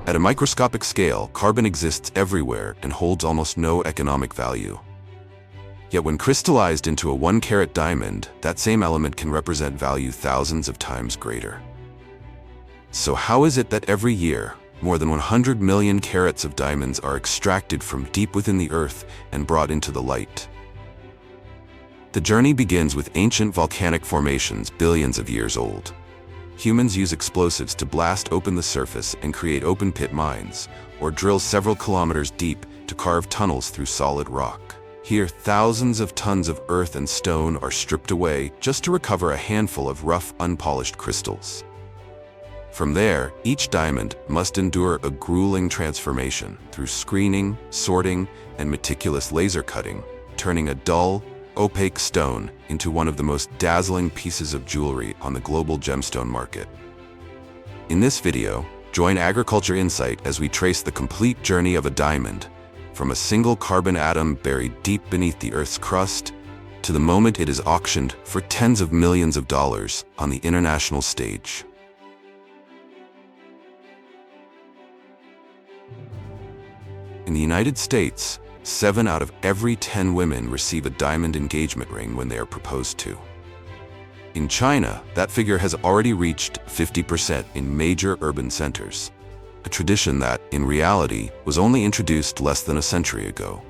At a microscopic scale, carbon exists everywhere and holds almost no economic value. Yet when crystallized into a 1-carat diamond, that same element can represent value thousands of times greater. So how is it that every year, more than 100 million carats of diamonds are extracted from deep within the earth and brought into the light? The journey begins with ancient volcanic formations billions of years old. Humans use explosives to blast open the surface and create open-pit mines, or drill several kilometers deep to carve tunnels through solid rock. Here, thousands of tons of earth and stone are stripped away just to recover a handful of rough, unpolished crystals. From there, each diamond must endure a grueling transformation through screening, sorting, and meticulous laser cutting, turning a dull, opaque stone into one of the most dazzling pieces of jewelry on the global gemstone market. In this video, join Agriculture Insight as we trace the complete journey of a diamond, from a single carbon atom buried deep beneath the Earth's crust, to the moment it is auctioned for tens of millions of dollars on the international stage. In the United States, 7 out of every 10 women receive a diamond engagement ring when they are proposed to. In China, that figure has already reached 50% in major urban centers, a tradition that, in reality, was only introduced less than a century ago.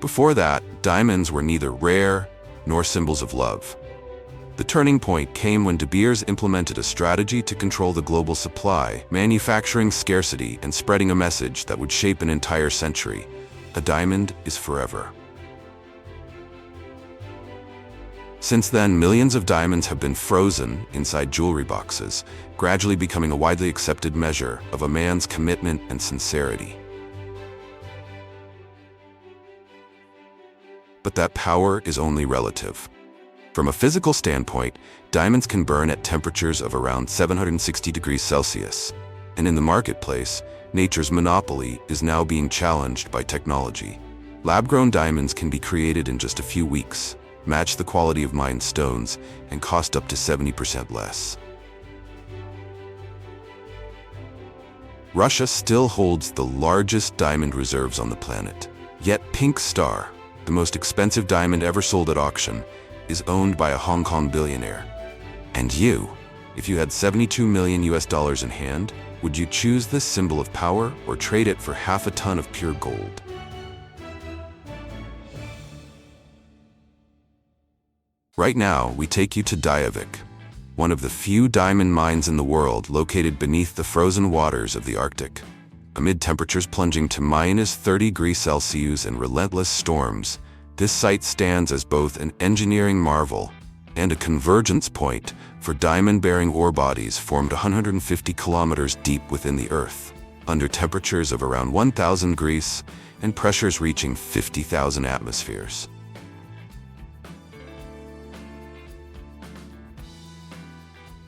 Before that, diamonds were neither rare nor symbols of love. The turning point came when De Beers implemented a strategy to control the global supply, manufacturing scarcity and spreading a message that would shape an entire century. A diamond is forever. Since then, millions of diamonds have been frozen inside jewelry boxes, gradually becoming a widely accepted measure of a man's commitment and sincerity. But that power is only relative. From a physical standpoint, diamonds can burn at temperatures of around 760 degrees Celsius. And in the marketplace, nature's monopoly is now being challenged by technology. Lab-grown diamonds can be created in just a few weeks, match the quality of mined stones, and cost up to 70% less. Russia still holds the largest diamond reserves on the planet. Yet Pink Star, the most expensive diamond ever sold at auction, is owned by a Hong Kong billionaire. And you, if you had $72 million in hand, would you choose this symbol of power or trade it for half a ton of pure gold? Right now, we take you to Diavik, one of the few diamond mines in the world located beneath the frozen waters of the Arctic. Amid temperatures plunging to -30 degrees Celsius and relentless storms, this site stands as both an engineering marvel and a convergence point for diamond-bearing ore bodies formed 150 kilometers deep within the Earth, under temperatures of around 1,000 degrees and pressures reaching 50,000 atmospheres.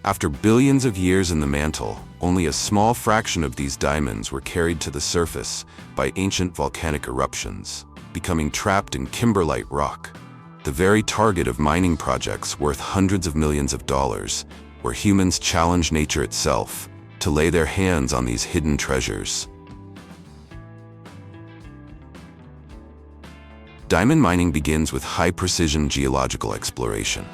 After billions of years in the mantle, only a small fraction of these diamonds were carried to the surface by ancient volcanic eruptions, becoming trapped in kimberlite rock, the very target of mining projects worth hundreds of millions of dollars, where humans challenge nature itself to lay their hands on these hidden treasures. Diamond mining begins with high-precision geological exploration.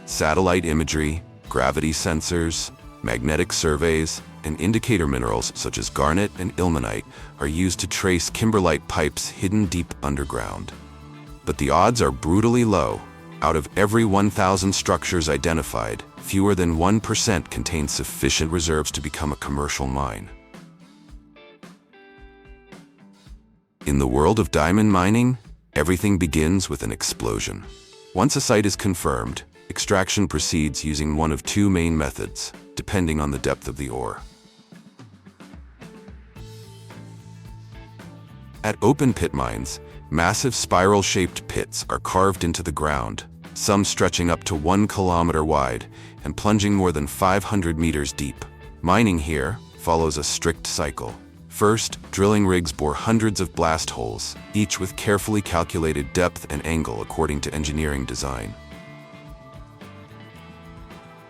Satellite imagery, gravity sensors, magnetic surveys, and indicator minerals such as garnet and ilmenite are used to trace kimberlite pipes hidden deep underground. But the odds are brutally low. Out of every 1,000 structures identified, fewer than 1% contain sufficient reserves to become a commercial mine. In the world of diamond mining, everything begins with an explosion. Once a site is confirmed, extraction proceeds using one of two main methods, depending on the depth of the ore. At open pit mines, massive spiral-shaped pits are carved into the ground, some stretching up to 1 kilometer wide and plunging more than 500 meters deep. Mining here follows a strict cycle. First, drilling rigs bore hundreds of blast holes, each with carefully calculated depth and angle according to engineering design.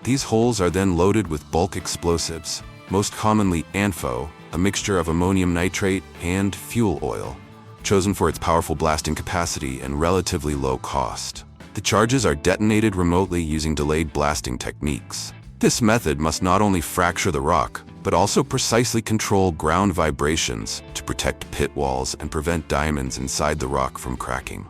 These holes are then loaded with bulk explosives, most commonly ANFO, a mixture of ammonium nitrate and fuel oil, chosen for its powerful blasting capacity and relatively low cost. The charges are detonated remotely using delayed blasting techniques. This method must not only fracture the rock, but also precisely control ground vibrations to protect pit walls and prevent diamonds inside the rock from cracking.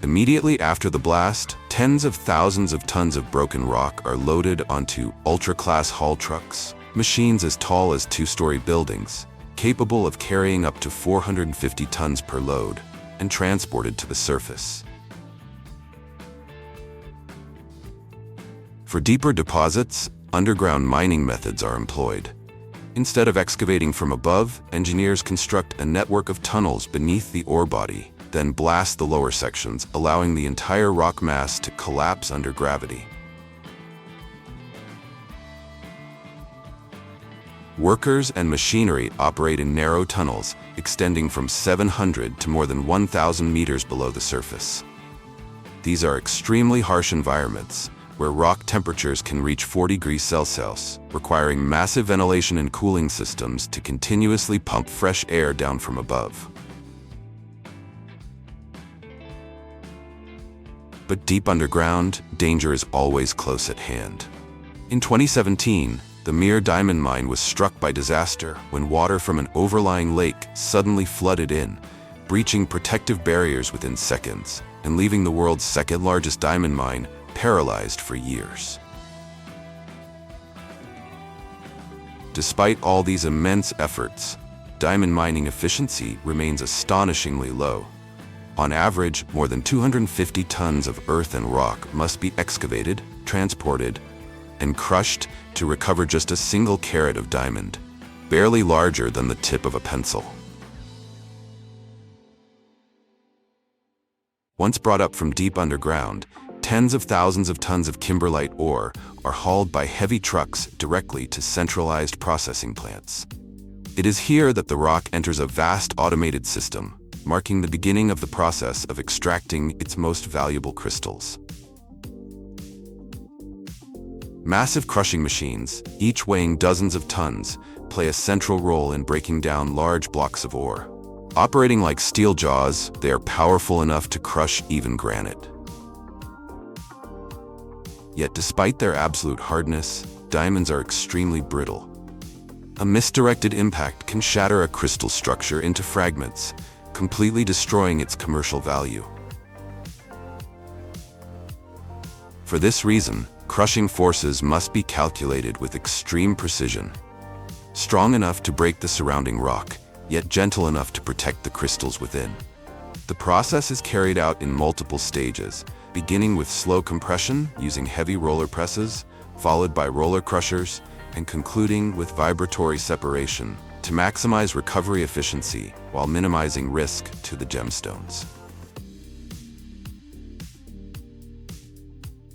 Immediately after the blast, tens of thousands of tons of broken rock are loaded onto ultra-class haul trucks, machines as tall as two-story buildings, capable of carrying up to 450 tons per load, and transported to the surface. For deeper deposits, underground mining methods are employed. Instead of excavating from above, engineers construct a network of tunnels beneath the ore body, then blast the lower sections, allowing the entire rock mass to collapse under gravity. Workers and machinery operate in narrow tunnels, extending from 700 to more than 1,000 meters below the surface. These are extremely harsh environments, where rock temperatures can reach 40 degrees Celsius, requiring massive ventilation and cooling systems to continuously pump fresh air down from above. But deep underground, danger is always close at hand. In 2017, the Mir diamond mine was struck by disaster when water from an overlying lake suddenly flooded in, breaching protective barriers within seconds and leaving the world's second-largest diamond mine paralyzed for years. Despite all these immense efforts, diamond mining efficiency remains astonishingly low. On average, more than 250 tons of earth and rock must be excavated, transported, and crushed to recover just a single carat of diamond, barely larger than the tip of a pencil. Once brought up from deep underground, tens of thousands of tons of kimberlite ore are hauled by heavy trucks directly to centralized processing plants. It is here that the rock enters a vast automated system, marking the beginning of the process of extracting its most valuable crystals. Massive crushing machines, each weighing dozens of tons, play a central role in breaking down large blocks of ore. Operating like steel jaws, they are powerful enough to crush even granite. Yet despite their absolute hardness, diamonds are extremely brittle. A misdirected impact can shatter a crystal structure into fragments, completely destroying its commercial value. For this reason, crushing forces must be calculated with extreme precision. Strong enough to break the surrounding rock, yet gentle enough to protect the crystals within. The process is carried out in multiple stages, beginning with slow compression using heavy roller presses, followed by roller crushers, and concluding with vibratory separation to maximize recovery efficiency while minimizing risk to the gemstones.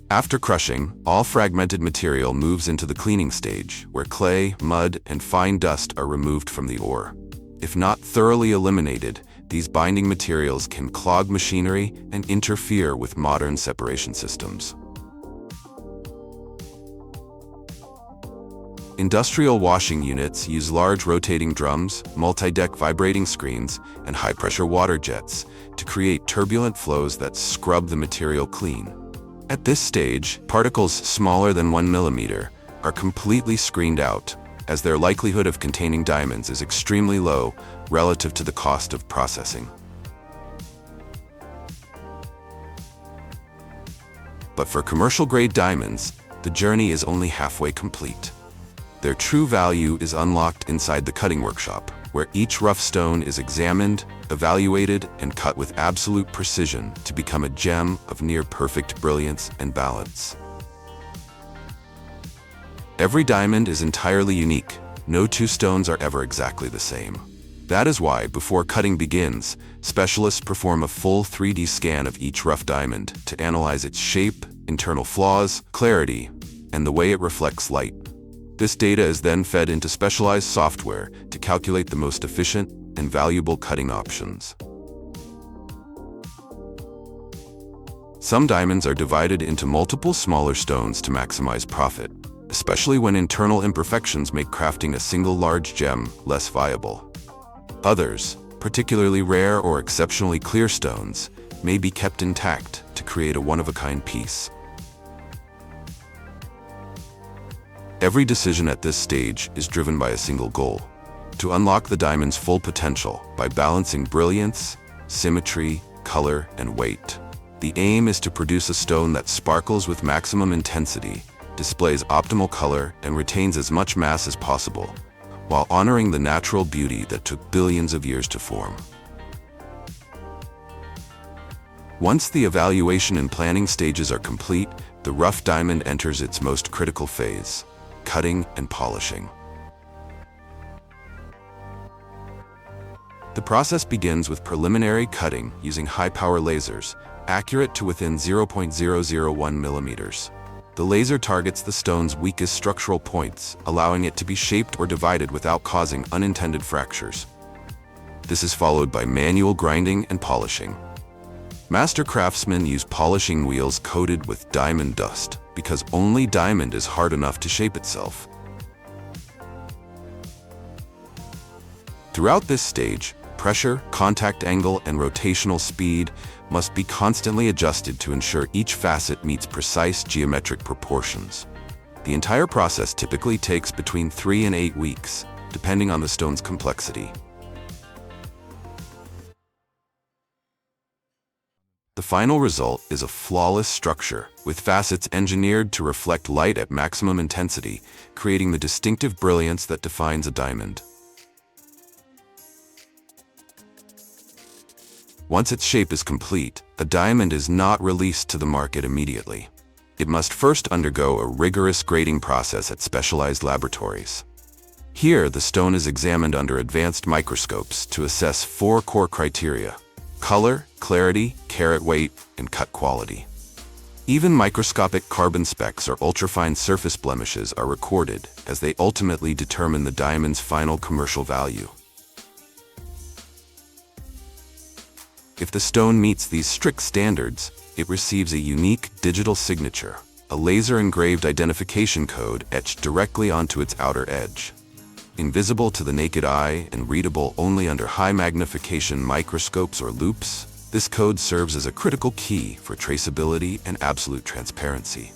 After crushing, all fragmented material moves into the cleaning stage, where clay, mud, and fine dust are removed from the ore. If not thoroughly eliminated, these binding materials can clog machinery and interfere with modern separation systems. Industrial washing units use large rotating drums, multi-deck vibrating screens, and high-pressure water jets to create turbulent flows that scrub the material clean. At this stage, particles smaller than 1 millimeter are completely screened out, as their likelihood of containing diamonds is extremely low relative to the cost of processing. But for commercial-grade diamonds, the journey is only halfway complete. Their true value is unlocked inside the cutting workshop, where each rough stone is examined, evaluated, and cut with absolute precision to become a gem of near-perfect brilliance and balance. Every diamond is entirely unique. No two stones are ever exactly the same. That is why, before cutting begins, specialists perform a full 3D scan of each rough diamond to analyze its shape, internal flaws, clarity, and the way it reflects light. This data is then fed into specialized software to calculate the most efficient and valuable cutting options. Some diamonds are divided into multiple smaller stones to maximize profit, especially when internal imperfections make crafting a single large gem less viable. Others, particularly rare or exceptionally clear stones, may be kept intact to create a one-of-a-kind piece. Every decision at this stage is driven by a single goal: to unlock the diamond's full potential by balancing brilliance, symmetry, color, and weight. The aim is to produce a stone that sparkles with maximum intensity, displays optimal color, and retains as much mass as possible, while honoring the natural beauty that took billions of years to form. Once the evaluation and planning stages are complete, the rough diamond enters its most critical phase: cutting and polishing. The process begins with preliminary cutting using high-power lasers, accurate to within 0.001 millimeters. The laser targets the stone's weakest structural points, allowing it to be shaped or divided without causing unintended fractures. This is followed by manual grinding and polishing. Master craftsmen use polishing wheels coated with diamond dust, because only diamond is hard enough to shape itself. Throughout this stage, pressure, contact angle, and rotational speed must be constantly adjusted to ensure each facet meets precise geometric proportions. The entire process typically takes between 3 and 8 weeks, depending on the stone's complexity. The final result is a flawless structure, with facets engineered to reflect light at maximum intensity, creating the distinctive brilliance that defines a diamond. Once its shape is complete, a diamond is not released to the market immediately. It must first undergo a rigorous grading process at specialized laboratories. Here, the stone is examined under advanced microscopes to assess 4 core criteria: color, clarity, carat weight, and cut quality. Even microscopic carbon specks or ultrafine surface blemishes are recorded, as they ultimately determine the diamond's final commercial value. If the stone meets these strict standards, it receives a unique digital signature, a laser-engraved identification code etched directly onto its outer edge. Invisible to the naked eye and readable only under high-magnification microscopes or loupes, this code serves as a critical key for traceability and absolute transparency.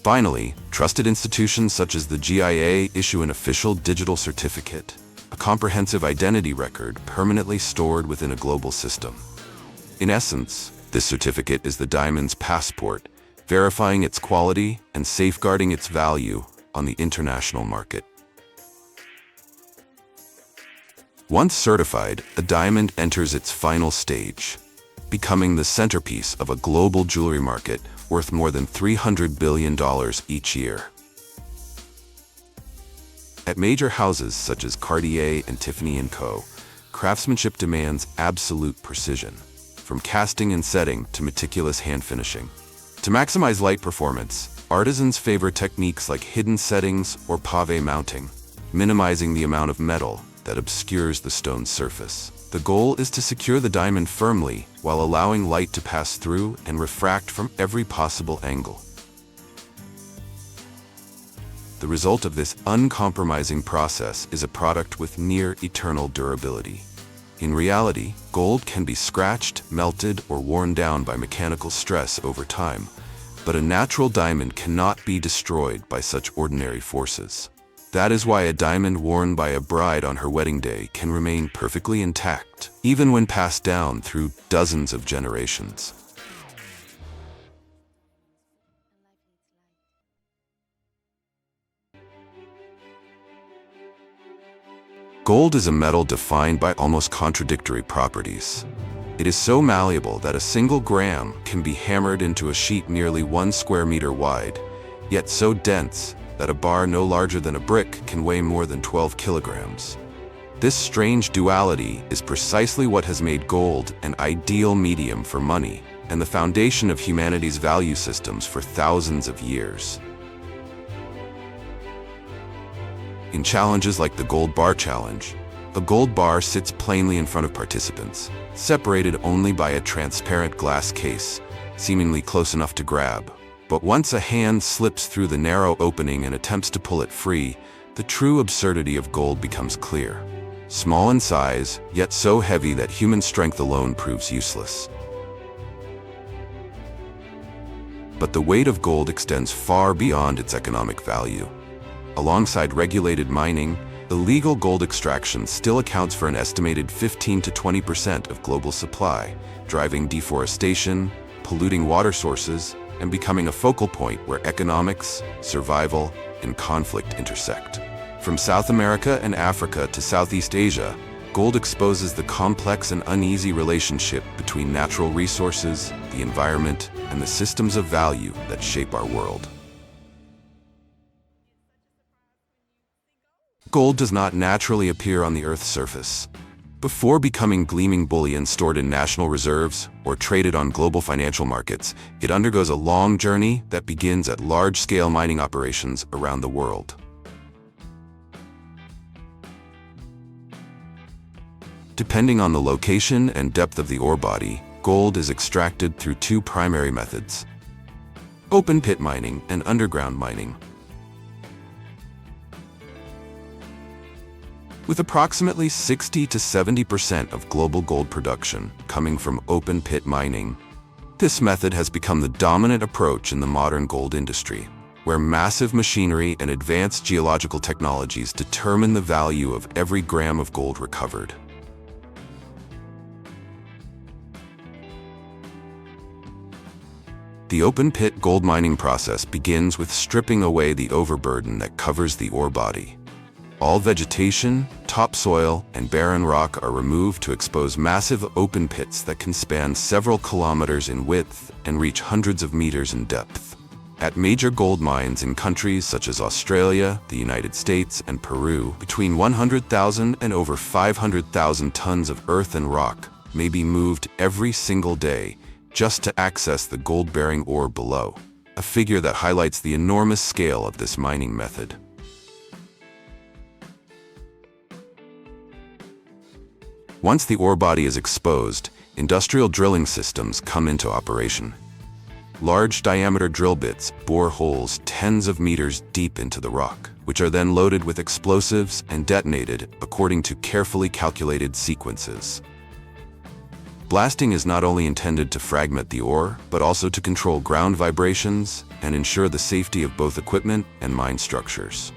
Finally, trusted institutions such as the GIA issue an official digital certificate, a comprehensive identity record permanently stored within a global system. In essence, this certificate is the diamond's passport, verifying its quality and safeguarding its value on the international market. Once certified, a diamond enters its final stage, becoming the centerpiece of a global jewelry market worth more than $300 billion each year. At major houses such as Cartier and Tiffany & Co., craftsmanship demands absolute precision, from casting and setting to meticulous hand finishing. To maximize light performance, artisans favor techniques like hidden settings or pave mounting, minimizing the amount of metal that obscures the stone's surface. The goal is to secure the diamond firmly while allowing light to pass through and refract from every possible angle. The result of this uncompromising process is a product with near eternal durability. In reality, gold can be scratched, melted, or worn down by mechanical stress over time, but a natural diamond cannot be destroyed by such ordinary forces. That is why a diamond worn by a bride on her wedding day can remain perfectly intact, even when passed down through dozens of generations. Gold is a metal defined by almost contradictory properties. It is so malleable that a single gram can be hammered into a sheet nearly 1 square meter wide, yet so dense that a bar no larger than a brick can weigh more than 12 kilograms. This strange duality is precisely what has made gold an ideal medium for money and the foundation of humanity's value systems for thousands of years. In challenges like the Gold Bar Challenge, a gold bar sits plainly in front of participants, separated only by a transparent glass case, seemingly close enough to grab. But once a hand slips through the narrow opening and attempts to pull it free, the true absurdity of gold becomes clear. Small in size, yet so heavy that human strength alone proves useless. But the weight of gold extends far beyond its economic value. Alongside regulated mining, illegal gold extraction still accounts for an estimated 15 to 20% of global supply, driving deforestation, polluting water sources, and becoming a focal point where economics, survival, and conflict intersect. From South America and Africa to Southeast Asia, gold exposes the complex and uneasy relationship between natural resources, the environment, and the systems of value that shape our world. Gold does not naturally appear on the Earth's surface. Before becoming gleaming bullion stored in national reserves or traded on global financial markets, it undergoes a long journey that begins at large-scale mining operations around the world. Depending on the location and depth of the ore body, gold is extracted through two primary methods: open pit mining and underground mining. With approximately 60 to 70% of global gold production coming from open pit mining, this method has become the dominant approach in the modern gold industry, where massive machinery and advanced geological technologies determine the value of every gram of gold recovered. The open-pit gold mining process begins with stripping away the overburden that covers the ore body. All vegetation, topsoil, and barren rock are removed to expose massive open pits that can span several kilometers in width and reach hundreds of meters in depth. At major gold mines in countries such as Australia, the United States, and Peru, between 100,000 and over 500,000 tons of earth and rock may be moved every single day just to access the gold-bearing ore below, a figure that highlights the enormous scale of this mining method. Once the ore body is exposed, industrial drilling systems come into operation. Large diameter drill bits bore holes tens of meters deep into the rock, which are then loaded with explosives and detonated according to carefully calculated sequences. Blasting is not only intended to fragment the ore, but also to control ground vibrations and ensure the safety of both equipment and mine structures.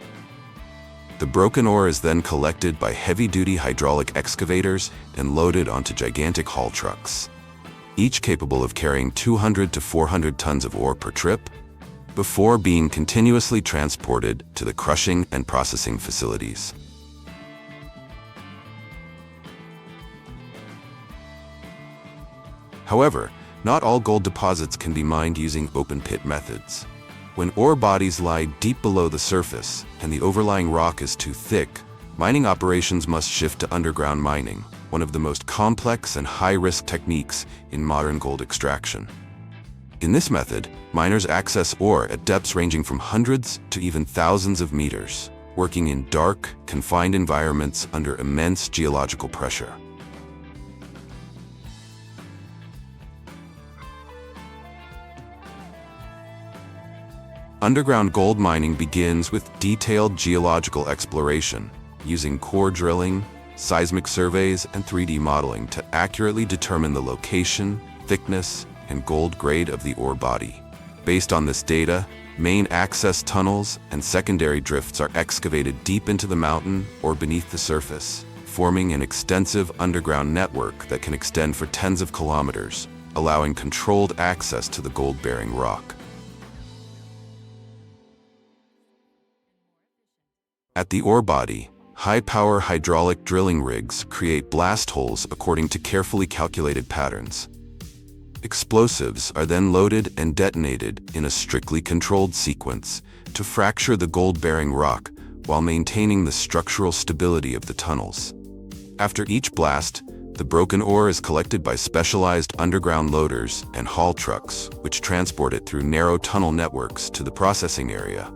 The broken ore is then collected by heavy-duty hydraulic excavators and loaded onto gigantic haul trucks, each capable of carrying 200 to 400 tons of ore per trip, before being continuously transported to the crushing and processing facilities. However, not all gold deposits can be mined using open-pit methods. When ore bodies lie deep below the surface and the overlying rock is too thick, mining operations must shift to underground mining, one of the most complex and high-risk techniques in modern gold extraction. In this method, miners access ore at depths ranging from hundreds to even thousands of meters, working in dark, confined environments under immense geological pressure. Underground gold mining begins with detailed geological exploration, using core drilling, seismic surveys, and 3D modeling to accurately determine the location, thickness, and gold grade of the ore body. Based on this data, main access tunnels and secondary drifts are excavated deep into the mountain or beneath the surface, forming an extensive underground network that can extend for tens of kilometers, allowing controlled access to the gold-bearing rock. At the ore body, high-power hydraulic drilling rigs create blast holes according to carefully calculated patterns. Explosives are then loaded and detonated in a strictly controlled sequence to fracture the gold-bearing rock while maintaining the structural stability of the tunnels. After each blast, the broken ore is collected by specialized underground loaders and haul trucks, which transport it through narrow tunnel networks to the processing area.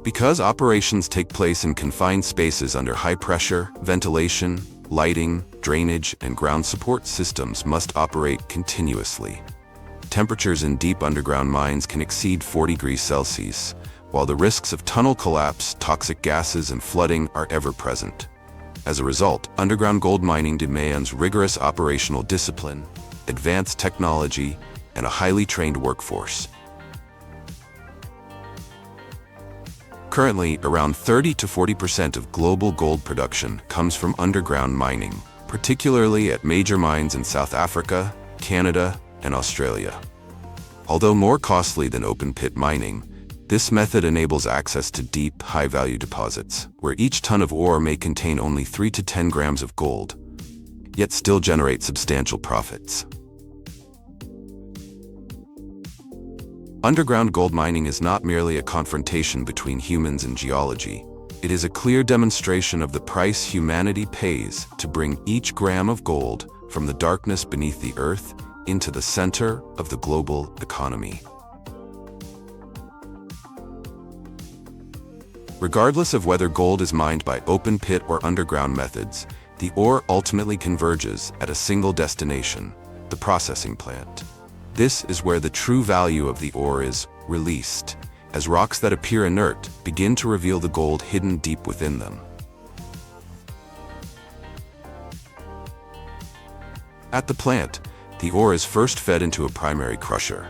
Because operations take place in confined spaces under high pressure, ventilation, Lighting, drainage, and ground support systems must operate continuously. Temperatures in deep underground mines can exceed 40 degrees Celsius, while the risks of tunnel collapse, toxic gases, and flooding are ever present. As a result, underground gold mining demands rigorous operational discipline, advanced technology, and a highly trained workforce. Currently, around 30 to 40% of global gold production comes from underground mining, particularly at major mines in South Africa, Canada, and Australia. Although more costly than open-pit mining, this method enables access to deep, high-value deposits, where each ton of ore may contain only 3 to 10 grams of gold, yet still generate substantial profits. Underground gold mining is not merely a confrontation between humans and geology. It is a clear demonstration of the price humanity pays to bring each gram of gold from the darkness beneath the earth into the center of the global economy. Regardless of whether gold is mined by open pit or underground methods, the ore ultimately converges at a single destination, the processing plant. This is where the true value of the ore is released, as rocks that appear inert begin to reveal the gold hidden deep within them. At the plant, the ore is first fed into a primary crusher,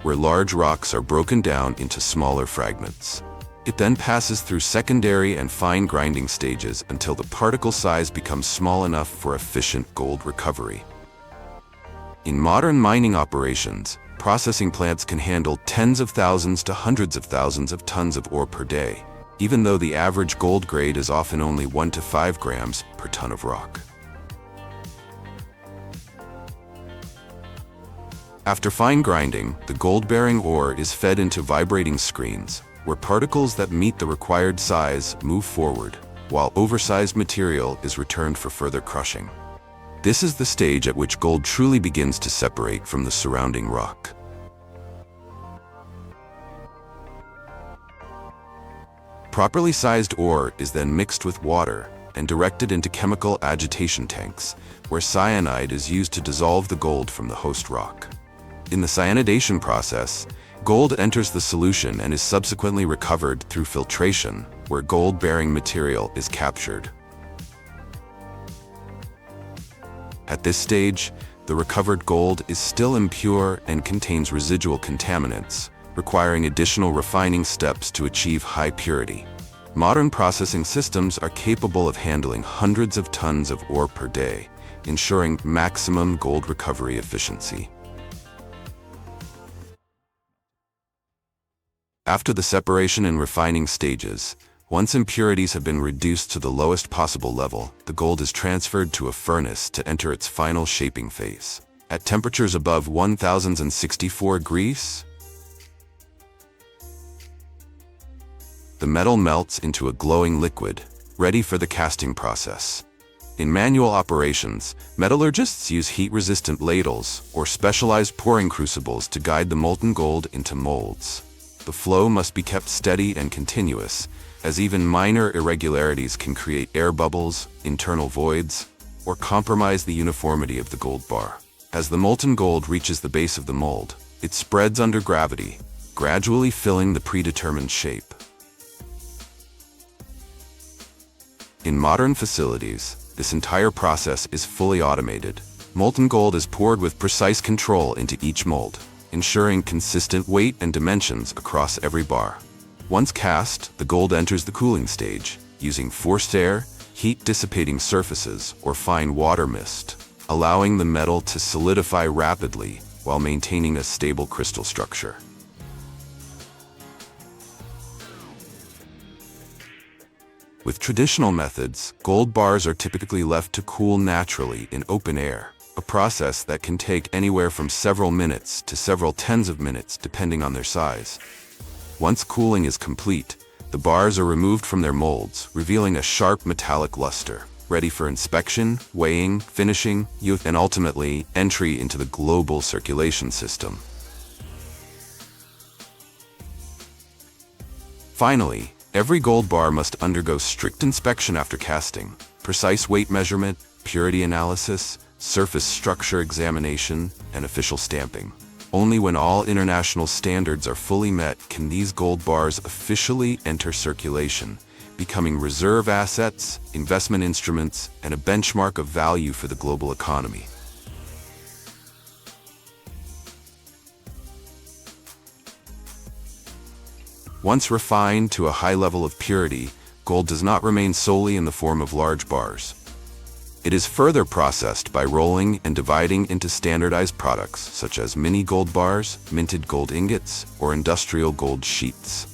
where large rocks are broken down into smaller fragments. It then passes through secondary and fine grinding stages until the particle size becomes small enough for efficient gold recovery. In modern mining operations, processing plants can handle tens of thousands to hundreds of thousands of tons of ore per day, even though the average gold grade is often only 1 to 5 grams per ton of rock. After fine grinding, the gold-bearing ore is fed into vibrating screens, where particles that meet the required size move forward, while oversized material is returned for further crushing. This is the stage at which gold truly begins to separate from the surrounding rock. Properly sized ore is then mixed with water and directed into chemical agitation tanks, where cyanide is used to dissolve the gold from the host rock. In the cyanidation process, gold enters the solution and is subsequently recovered through filtration, where gold-bearing material is captured. At this stage, the recovered gold is still impure and contains residual contaminants, requiring additional refining steps to achieve high purity. Modern processing systems are capable of handling hundreds of tons of ore per day, ensuring maximum gold recovery efficiency. After the separation and refining stages, once impurities have been reduced to the lowest possible level, the gold is transferred to a furnace to enter its final shaping phase. At temperatures above 1064 degrees, the metal melts into a glowing liquid, ready for the casting process. In manual operations, metallurgists use heat-resistant ladles or specialized pouring crucibles to guide the molten gold into molds. The flow must be kept steady and continuous, as even minor irregularities can create air bubbles, internal voids, or compromise the uniformity of the gold bar. As the molten gold reaches the base of the mold, it spreads under gravity, gradually filling the predetermined shape. In modern facilities, this entire process is fully automated. Molten gold is poured with precise control into each mold, ensuring consistent weight and dimensions across every bar. Once cast, the gold enters the cooling stage, using forced air, heat-dissipating surfaces, or fine water mist, allowing the metal to solidify rapidly while maintaining a stable crystal structure. With traditional methods, gold bars are typically left to cool naturally in open air, a process that can take anywhere from several minutes to several tens of minutes depending on their size. Once cooling is complete, the bars are removed from their molds, revealing a sharp metallic luster, ready for inspection, weighing, finishing, and ultimately entry into the global circulation system. Finally, every gold bar must undergo strict inspection after casting. Precise weight measurement, purity analysis, surface structure examination, and official stamping. Only when all international standards are fully met can these gold bars officially enter circulation, becoming reserve assets, investment instruments, and a benchmark of value for the global economy. Once refined to a high level of purity, gold does not remain solely in the form of large bars. It is further processed by rolling and dividing into standardized products such as mini gold bars, minted gold ingots, or industrial gold sheets.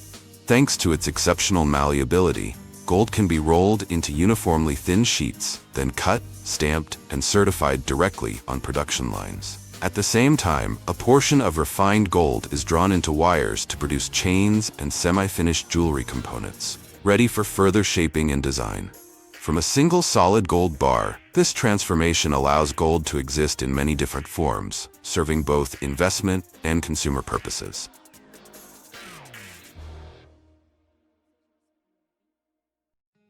Thanks to its exceptional malleability, gold can be rolled into uniformly thin sheets, then cut, stamped, and certified directly on production lines. At the same time, a portion of refined gold is drawn into wires to produce chains and semi-finished jewelry components, ready for further shaping and design. From a single solid gold bar, this transformation allows gold to exist in many different forms, serving both investment and consumer purposes.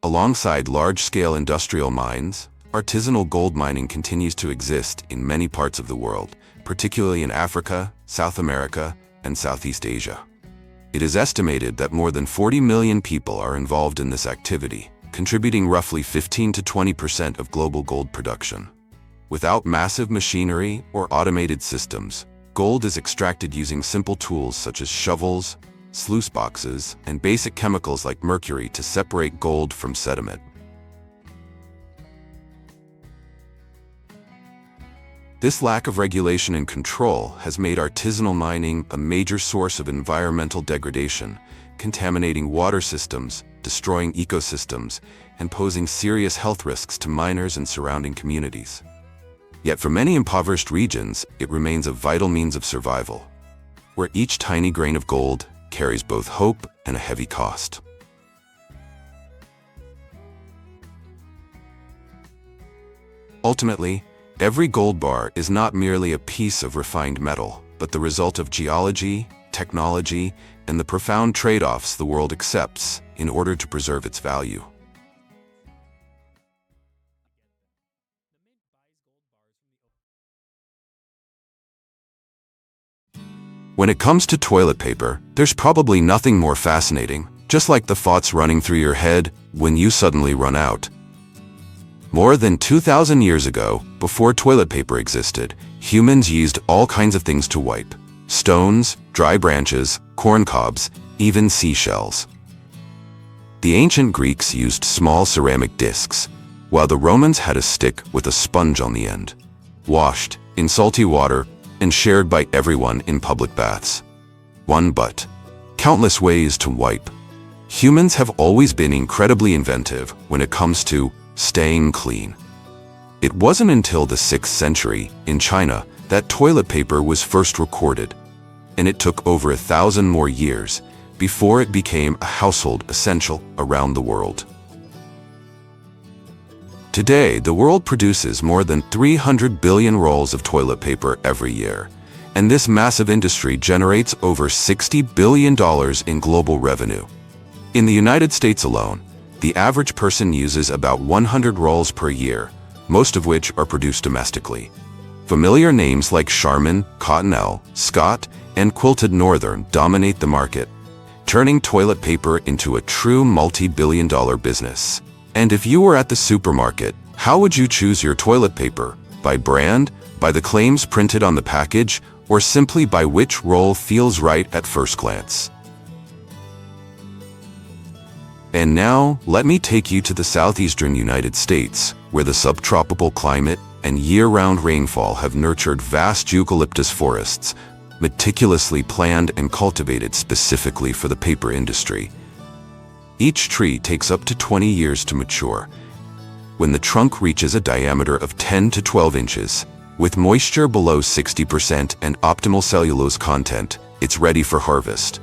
Alongside large-scale industrial mines, artisanal gold mining continues to exist in many parts of the world, particularly in Africa, South America, and Southeast Asia. It is estimated that more than 40 million people are involved in this activity, contributing roughly 15 to 20% of global gold production. Without massive machinery or automated systems, gold is extracted using simple tools such as shovels, sluice boxes, and basic chemicals like mercury to separate gold from sediment. This lack of regulation and control has made artisanal mining a major source of environmental degradation, contaminating water systems, destroying ecosystems, and posing serious health risks to miners and surrounding communities. Yet for many impoverished regions, it remains a vital means of survival, where each tiny grain of gold carries both hope and a heavy cost. Ultimately, every gold bar is not merely a piece of refined metal, but the result of geology, technology, and the profound trade-offs the world accepts in order to preserve its value. When it comes to toilet paper, there's probably nothing more fascinating, just like the thoughts running through your head when you suddenly run out. More than 2,000 years ago, before toilet paper existed, humans used all kinds of things to wipe: stones, dry branches, corn cobs, even seashells. The ancient Greeks used small ceramic discs, while the Romans had a stick with a sponge on the end, washed in salty water and shared by everyone in public baths. But countless ways to wipe. Humans have always been incredibly inventive when it comes to staying clean. It wasn't until the 6th century, in China, that toilet paper was first recorded, and it took over 1,000 more years before it became a household essential around the world. Today, the world produces more than 300 billion rolls of toilet paper every year, and this massive industry generates over $60 billion in global revenue. In the United States alone, the average person uses about 100 rolls per year, most of which are produced domestically. Familiar names like Charmin, Cottonelle, Scott, and Quilted Northern dominate the market, turning toilet paper into a true multi-billion-dollar business. And if you were at the supermarket, how would you choose your toilet paper? By brand, by the claims printed on the package, or simply by which roll feels right at first glance? And now, let me take you to the southeastern United States, where the subtropical climate and year-round rainfall have nurtured vast eucalyptus forests, meticulously planned and cultivated specifically for the paper industry. Each tree takes up to 20 years to mature. When the trunk reaches a diameter of 10 to 12 inches, with moisture below 60% and optimal cellulose content, it's ready for harvest.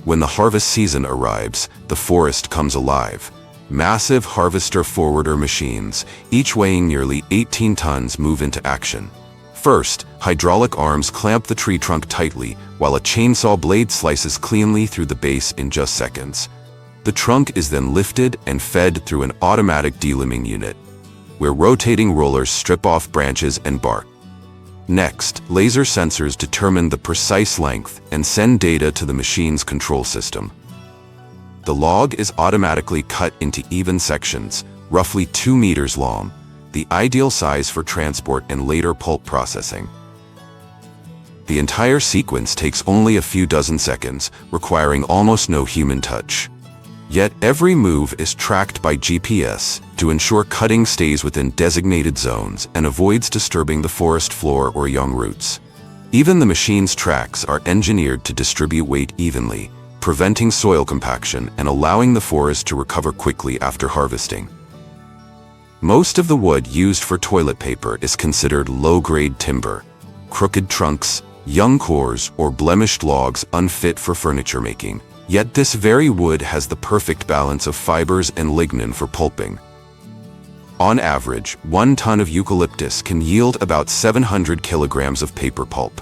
When the harvest season arrives, the forest comes alive. Massive harvester forwarder machines, each weighing nearly 18 tons, move into action. First, hydraulic arms clamp the tree trunk tightly, while a chainsaw blade slices cleanly through the base in just seconds. The trunk is then lifted and fed through an automatic delimbing unit. where rotating rollers strip off branches and bark. Next, laser sensors determine the precise length and send data to the machine's control system. The log is automatically cut into even sections, roughly 2 meters long, the ideal size for transport and later pulp processing. The entire sequence takes only a few dozen seconds, requiring almost no human touch. Yet every move is tracked by GPS to ensure cutting stays within designated zones and avoids disturbing the forest floor or young roots. Even the machine's tracks are engineered to distribute weight evenly, preventing soil compaction and allowing the forest to recover quickly after harvesting. Most of the wood used for toilet paper is considered low-grade timber, crooked trunks, young cores, or blemished logs unfit for furniture making. Yet this very wood has the perfect balance of fibers and lignin for pulping. On average, 1 ton of eucalyptus can yield about 700 kilograms of paper pulp,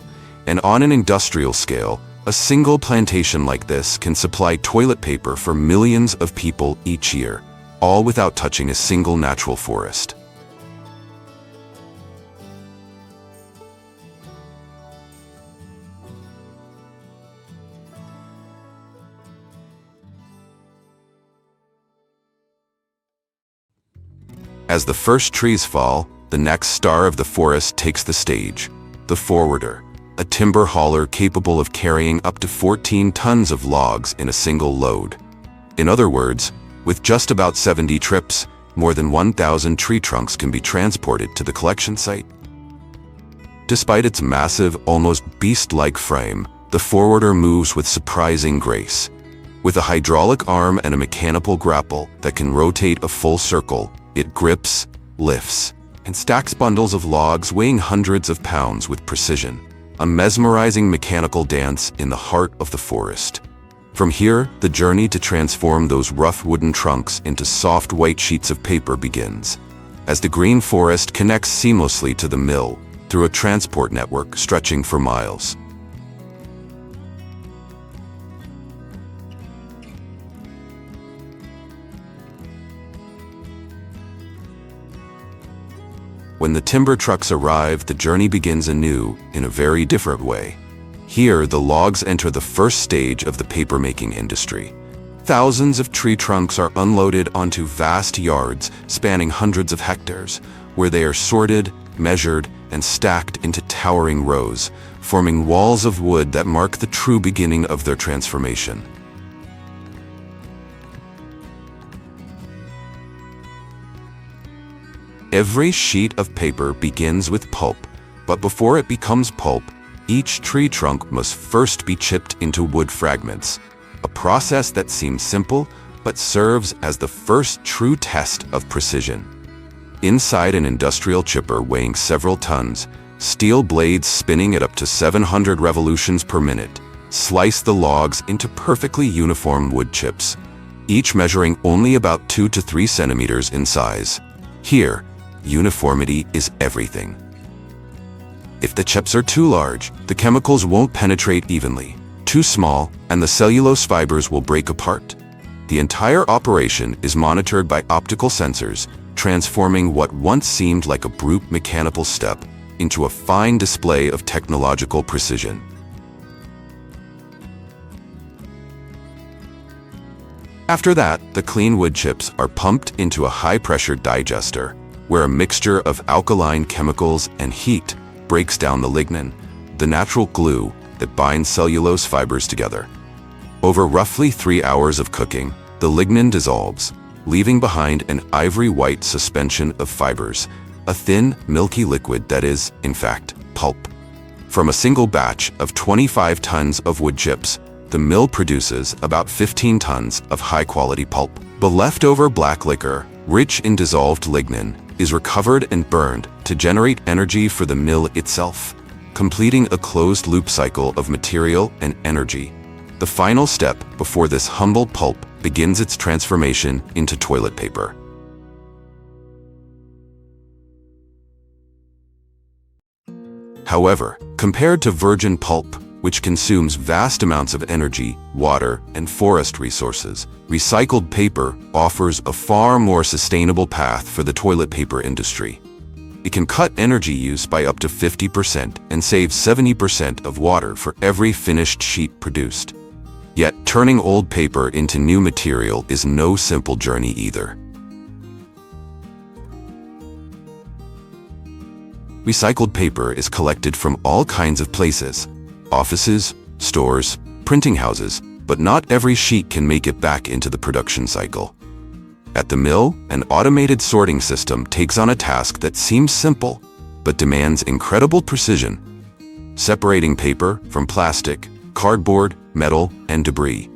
and on an industrial scale, a single plantation like this can supply toilet paper for millions of people each year, all without touching a single natural forest. As the first trees fall, the next star of the forest takes the stage, the forwarder, a timber hauler capable of carrying up to 14 tons of logs in a single load. In other words, with just about 70 trips, more than 1,000 tree trunks can be transported to the collection site. Despite its massive, almost beast-like frame, the forwarder moves with surprising grace. With a hydraulic arm and a mechanical grapple that can rotate a full circle, it grips, lifts, and stacks bundles of logs weighing hundreds of pounds with precision, a mesmerizing mechanical dance in the heart of the forest. From here, the journey to transform those rough wooden trunks into soft white sheets of paper begins, as the green forest connects seamlessly to the mill through a transport network stretching for miles. When the timber trucks arrive, the journey begins anew in a very different way. Here, the logs enter the first stage of the paper-making industry. Thousands of tree trunks are unloaded onto vast yards spanning hundreds of hectares, where they are sorted, measured, and stacked into towering rows, forming walls of wood that mark the true beginning of their transformation. Every sheet of paper begins with pulp, but before it becomes pulp, each tree trunk must first be chipped into wood fragments, a process that seems simple but serves as the first true test of precision. Inside an industrial chipper weighing several tons, steel blades spinning at up to 700 revolutions per minute slice the logs into perfectly uniform wood chips, each measuring only about 2 to 3 centimeters in size. Here, uniformity is everything. If the chips are too large, the chemicals won't penetrate evenly. Too small, and the cellulose fibers will break apart. The entire operation is monitored by optical sensors, transforming what once seemed like a brute mechanical step into a fine display of technological precision. After that, the clean wood chips are pumped into a high-pressure digester, where a mixture of alkaline chemicals and heat breaks down the lignin, the natural glue that binds cellulose fibers together. Over roughly 3 hours of cooking, the lignin dissolves, leaving behind an ivory-white suspension of fibers, a thin, milky liquid that is, in fact, pulp. From a single batch of 25 tons of wood chips, the mill produces about 15 tons of high-quality pulp. The leftover black liquor, rich in dissolved lignin, is recovered and burned to generate energy for the mill itself, completing a closed-loop cycle of material and energy. The final step before this humble pulp begins its transformation into toilet paper. However, compared to virgin pulp, which consumes vast amounts of energy, water, and forest resources. Recycled paper offers a far more sustainable path for the toilet paper industry. It can cut energy use by up to 50% and save 70% of water for every finished sheet produced. Yet, turning old paper into new material is no simple journey either. Recycled paper is collected from all kinds of places: offices, stores, printing houses, but not every sheet can make it back into the production cycle. At the mill, an automated sorting system takes on a task that seems simple, but demands incredible precision, separating paper from plastic, cardboard, metal, and debris.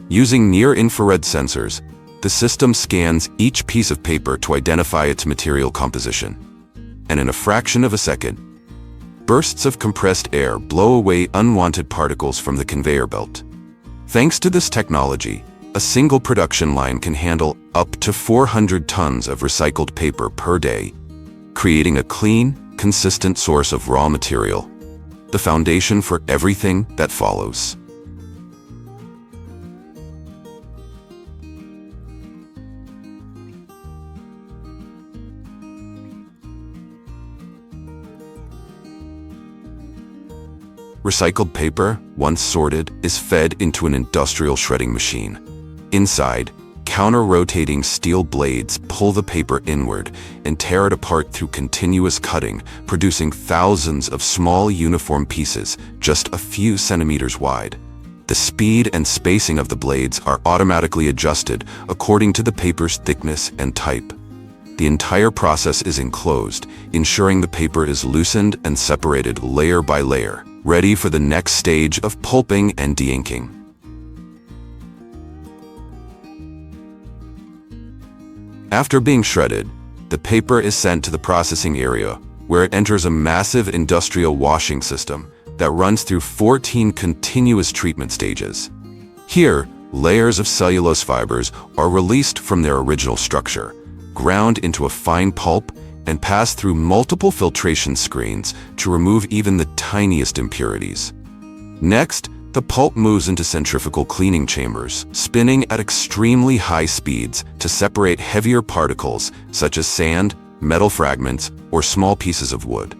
Using near-infrared sensors, the system scans each piece of paper to identify its material composition. And in a fraction of a second, bursts of compressed air blow away unwanted particles from the conveyor belt. Thanks to this technology, a single production line can handle up to 400 tons of recycled paper per day, creating a clean, consistent source of raw material, the foundation for everything that follows. Recycled paper, once sorted, is fed into an industrial shredding machine. Inside, counter-rotating steel blades pull the paper inward and tear it apart through continuous cutting, producing thousands of small uniform pieces just a few centimeters wide. The speed and spacing of the blades are automatically adjusted according to the paper's thickness and type. The entire process is enclosed, ensuring the paper is loosened and separated layer by layer, ready for the next stage of pulping and de-inking. After being shredded, the paper is sent to the processing area, where it enters a massive industrial washing system that runs through 14 continuous treatment stages. Here, layers of cellulose fibers are released from their original structure, ground into a fine pulp, and pass through multiple filtration screens to remove even the tiniest impurities. Next, the pulp moves into centrifugal cleaning chambers, spinning at extremely high speeds to separate heavier particles such as sand, metal fragments, or small pieces of wood.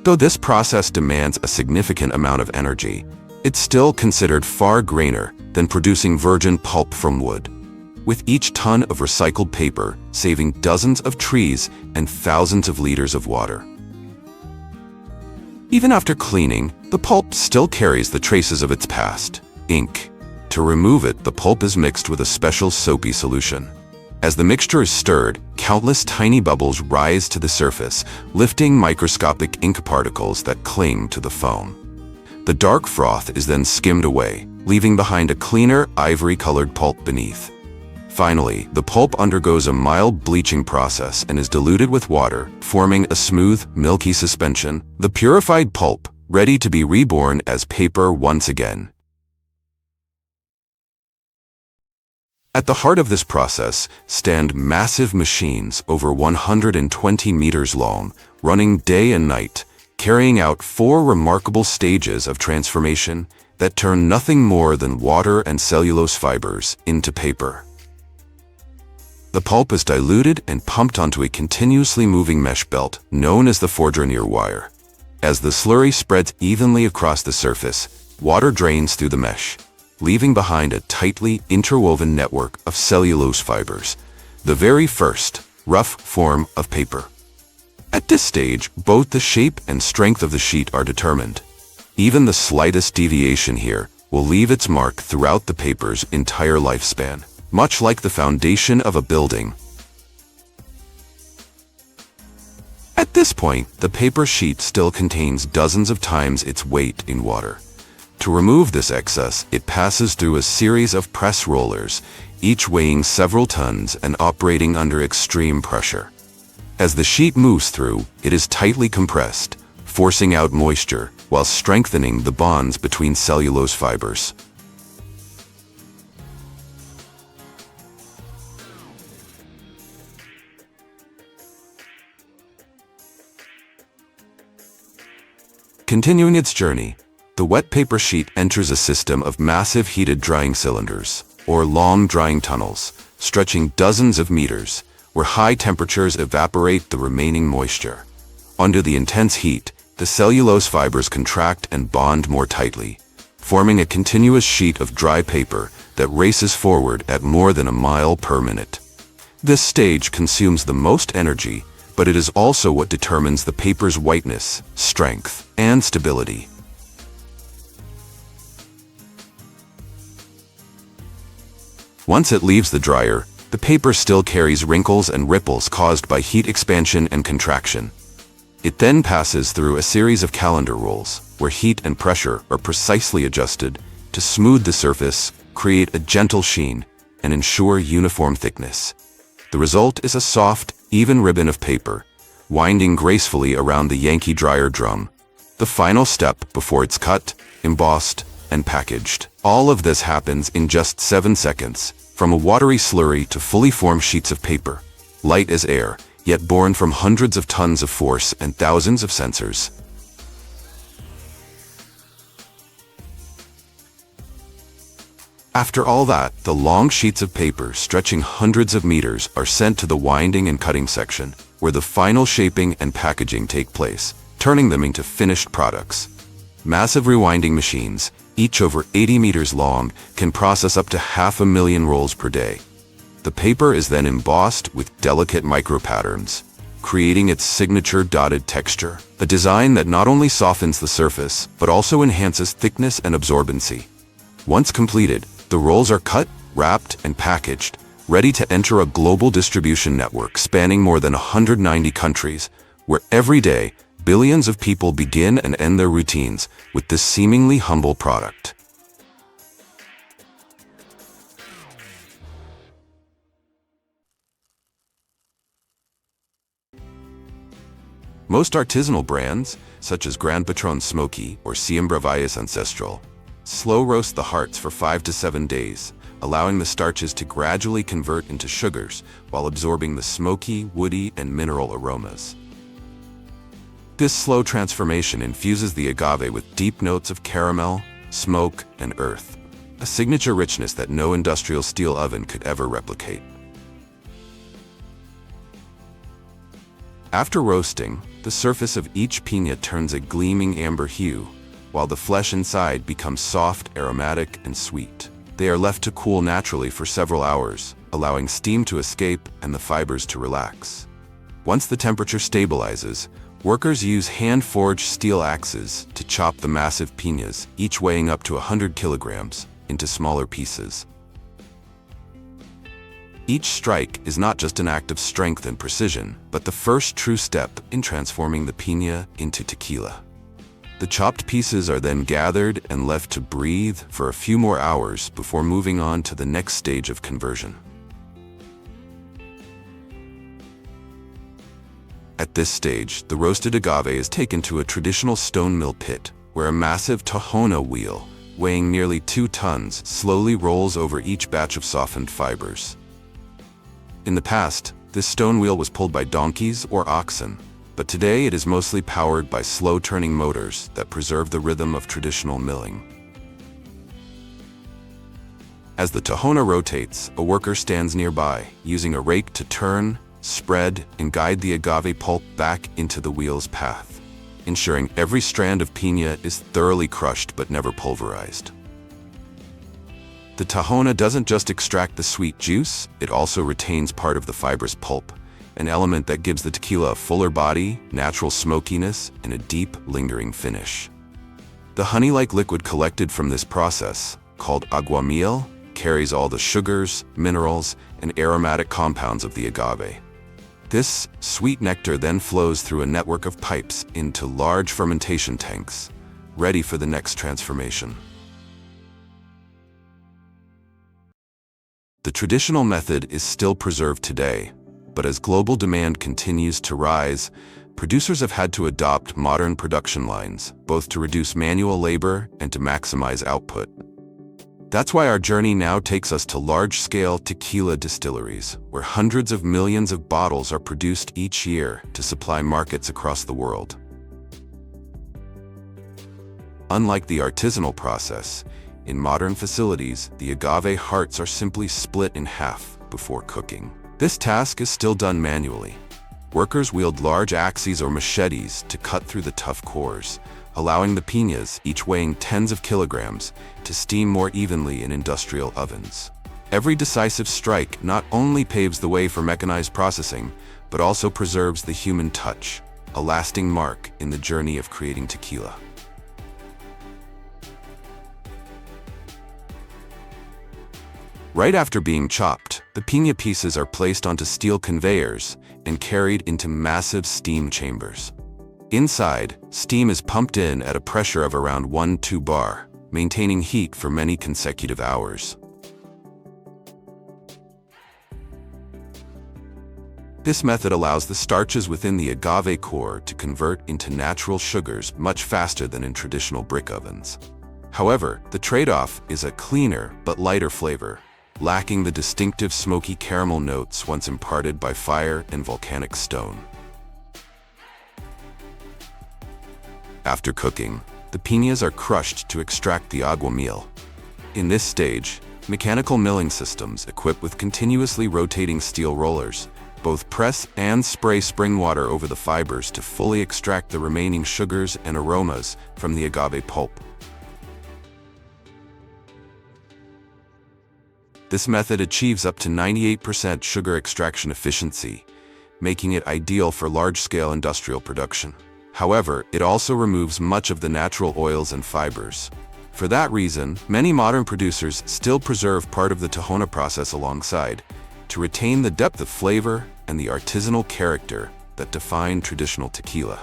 Though this process demands a significant amount of energy, it's still considered far greener than producing virgin pulp from wood, with each ton of recycled paper saving dozens of trees and thousands of liters of water. Even after cleaning, the pulp still carries the traces of its past, ink. To remove it, the pulp is mixed with a special soapy solution. As the mixture is stirred, countless tiny bubbles rise to the surface, lifting microscopic ink particles that cling to the foam. The dark froth is then skimmed away, leaving behind a cleaner, ivory-colored pulp beneath. Finally, the pulp undergoes a mild bleaching process and is diluted with water, forming a smooth, milky suspension, the purified pulp, ready to be reborn as paper once again. At the heart of this process stand massive machines over 120 meters long, running day and night, carrying out 4 remarkable stages of transformation that turn nothing more than water and cellulose fibers into paper. The pulp is diluted and pumped onto a continuously moving mesh belt known as the fourdrinier wire. As the slurry spreads evenly across the surface, water drains through the mesh, leaving behind a tightly interwoven network of cellulose fibers, the very first, rough form of paper. At this stage, both the shape and strength of the sheet are determined. Even the slightest deviation here will leave its mark throughout the paper's entire lifespan, much like the foundation of a building. At this point, the paper sheet still contains dozens of times its weight in water. To remove this excess, it passes through a series of press rollers, each weighing several tons and operating under extreme pressure. As the sheet moves through, it is tightly compressed, forcing out moisture while strengthening the bonds between cellulose fibers. Continuing its journey, The wet paper sheet enters a system of massive heated drying cylinders, or long drying tunnels, stretching dozens of meters, where high temperatures evaporate the remaining moisture. Under the intense heat, the cellulose fibers contract and bond more tightly, forming a continuous sheet of dry paper that races forward at more than a mile per minute. This stage consumes the most energy, but it is also what determines the paper's whiteness, strength, and stability. Once it leaves the dryer, the paper still carries wrinkles and ripples caused by heat expansion and contraction. It then passes through a series of calendar rolls, where heat and pressure are precisely adjusted to smooth the surface, create a gentle sheen, and ensure uniform thickness. The result is a soft, even ribbon of paper, winding gracefully around the Yankee dryer drum, the final step before it's cut, embossed, and packaged. All of this happens in just 7 seconds, from a watery slurry to fully formed sheets of paper, light as air, yet born from hundreds of tons of force and thousands of sensors. After all that, the long sheets of paper stretching hundreds of meters are sent to the winding and cutting section, where the final shaping and packaging take place, turning them into finished products. Massive rewinding machines, each over 80 meters long, can process up to 500,000 rolls per day. The paper is then embossed with delicate micropatterns, creating its signature dotted texture, a design that not only softens the surface, but also enhances thickness and absorbency. Once completed, the rolls are cut, wrapped, and packaged, ready to enter a global distribution network spanning more than 190 countries, where every day, billions of people begin and end their routines with this seemingly humble product. Most artisanal brands, such as Grand Patron Smoky or Siembra Valles Ancestral, slow roast the hearts for 5 to 7 days, allowing the starches to gradually convert into sugars while absorbing the smoky, woody, and mineral aromas. This slow transformation infuses the agave with deep notes of caramel, smoke, and earth, a signature richness that no industrial steel oven could ever replicate. After roasting, the surface of each piña turns a gleaming amber hue, while the flesh inside becomes soft, aromatic, and sweet. They are left to cool naturally for several hours, allowing steam to escape and the fibers to relax. Once the temperature stabilizes, workers use hand-forged steel axes to chop the massive piñas, each weighing up to 100 kilograms, into smaller pieces. Each strike is not just an act of strength and precision, but the first true step in transforming the piña into tequila. The chopped pieces are then gathered and left to breathe for a few more hours before moving on to the next stage of conversion. At this stage, the roasted agave is taken to a traditional stone mill pit, where a massive tahona wheel, weighing nearly 2 tons, slowly rolls over each batch of softened fibers. In the past, this stone wheel was pulled by donkeys or oxen, but today it is mostly powered by slow-turning motors that preserve the rhythm of traditional milling. As the tahona rotates, a worker stands nearby, using a rake to turn, spread, and guide the agave pulp back into the wheel's path, ensuring every strand of piña is thoroughly crushed but never pulverized. The tahona doesn't just extract the sweet juice, it also retains part of the fibrous pulp, an element that gives the tequila a fuller body, natural smokiness, and a deep, lingering finish. The honey-like liquid collected from this process, called aguamiel, carries all the sugars, minerals, and aromatic compounds of the agave. This sweet nectar then flows through a network of pipes into large fermentation tanks, ready for the next transformation. The traditional method is still preserved today, but as global demand continues to rise, producers have had to adopt modern production lines, both to reduce manual labor and to maximize output. That's why our journey now takes us to large-scale tequila distilleries, where hundreds of millions of bottles are produced each year to supply markets across the world. Unlike the artisanal process, in modern facilities, the agave hearts are simply split in half before cooking. This task is still done manually. Workers wield large axes or machetes to cut through the tough cores, allowing the piñas, each weighing tens of kilograms, to steam more evenly in industrial ovens. Every decisive strike not only paves the way for mechanized processing, but also preserves the human touch, a lasting mark in the journey of creating tequila. Right after being chopped, the piña pieces are placed onto steel conveyors and carried into massive steam chambers. Inside, steam is pumped in at a pressure of around 1-2 bar, maintaining heat for many consecutive hours. This method allows the starches within the agave core to convert into natural sugars much faster than in traditional brick ovens. However, the trade-off is a cleaner but lighter flavor, lacking the distinctive smoky caramel notes once imparted by fire and volcanic stone. After cooking, the piñas are crushed to extract the agua meal. In this stage, mechanical milling systems equipped with continuously rotating steel rollers both press and spray spring water over the fibers to fully extract the remaining sugars and aromas from the agave pulp. This method achieves up to 98% sugar extraction efficiency, making it ideal for large-scale industrial production. However, it also removes much of the natural oils and fibers. For that reason, many modern producers still preserve part of the tahona process alongside, to retain the depth of flavor and the artisanal character that define traditional tequila.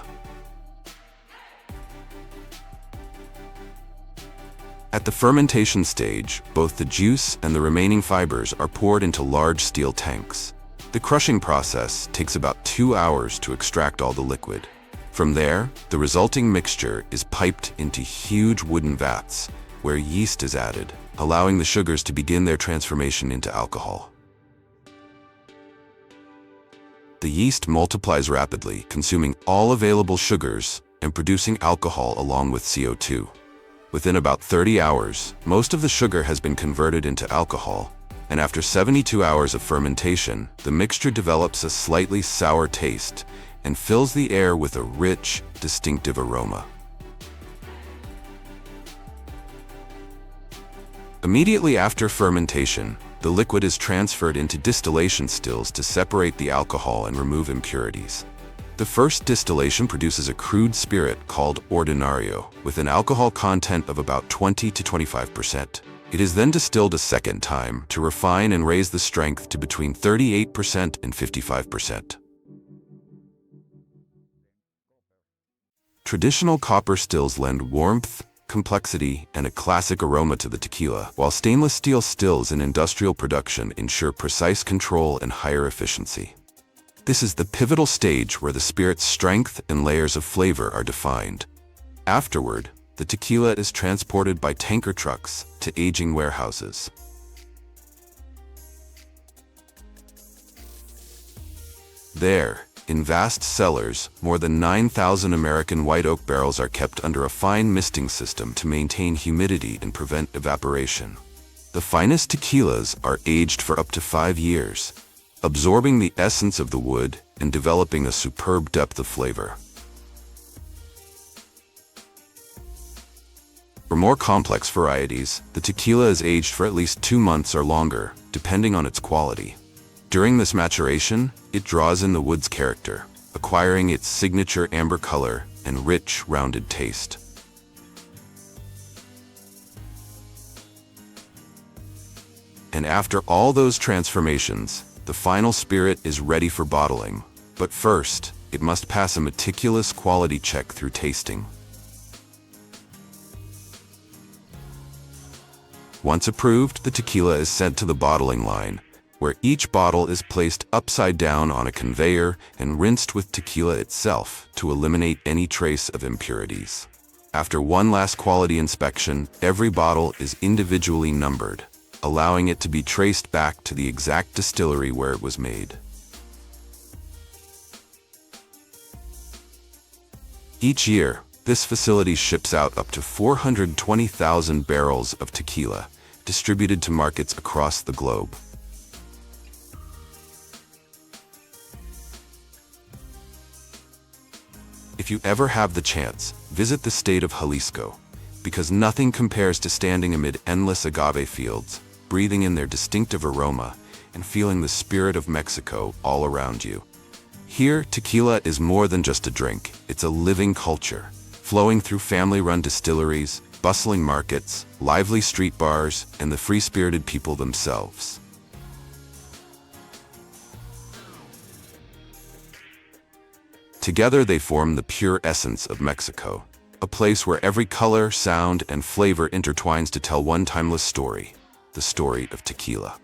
At the fermentation stage, both the juice and the remaining fibers are poured into large steel tanks. The crushing process takes about 2 hours to extract all the liquid. From there, the resulting mixture is piped into huge wooden vats, where yeast is added, allowing the sugars to begin their transformation into alcohol. The yeast multiplies rapidly, consuming all available sugars and producing alcohol along with CO2. Within about 30 hours, most of the sugar has been converted into alcohol, and after 72 hours of fermentation, the mixture develops a slightly sour taste and fills the air with a rich, distinctive aroma. Immediately after fermentation, the liquid is transferred into distillation stills to separate the alcohol and remove impurities. The first distillation produces a crude spirit called ordinario, with an alcohol content of about 20 to 25%. It is then distilled a second time to refine and raise the strength to between 38% and 55%. Traditional copper stills lend warmth, complexity, and a classic aroma to the tequila, while stainless steel stills in industrial production ensure precise control and higher efficiency. This is the pivotal stage where the spirit's strength and layers of flavor are defined. Afterward, the tequila is transported by tanker trucks to aging warehouses. There, in vast cellars, more than 9,000 American white oak barrels are kept under a fine misting system to maintain humidity and prevent evaporation. The finest tequilas are aged for up to 5 years, absorbing the essence of the wood and developing a superb depth of flavor. For more complex varieties, the tequila is aged for at least 2 months or longer, depending on its quality. During this maturation, it draws in the wood's character, acquiring its signature amber color and rich, rounded taste. And after all those transformations, the final spirit is ready for bottling. But first, it must pass a meticulous quality check through tasting. Once approved, the tequila is sent to the bottling line, where each bottle is placed upside down on a conveyor and rinsed with tequila itself to eliminate any trace of impurities. After one last quality inspection, every bottle is individually numbered, allowing it to be traced back to the exact distillery where it was made. Each year, This facility ships out up to 420,000 barrels of tequila, distributed to markets across the globe. If you ever have the chance, visit the state of Jalisco, because nothing compares to standing amid endless agave fields, breathing in their distinctive aroma, and feeling the spirit of Mexico all around you. Here, tequila is more than just a drink, it's a living culture, flowing through family-run distilleries, bustling markets, lively street bars, and the free-spirited people themselves. Together they form the pure essence of Mexico, a place where every color, sound, and flavor intertwines to tell one timeless story, the story of tequila.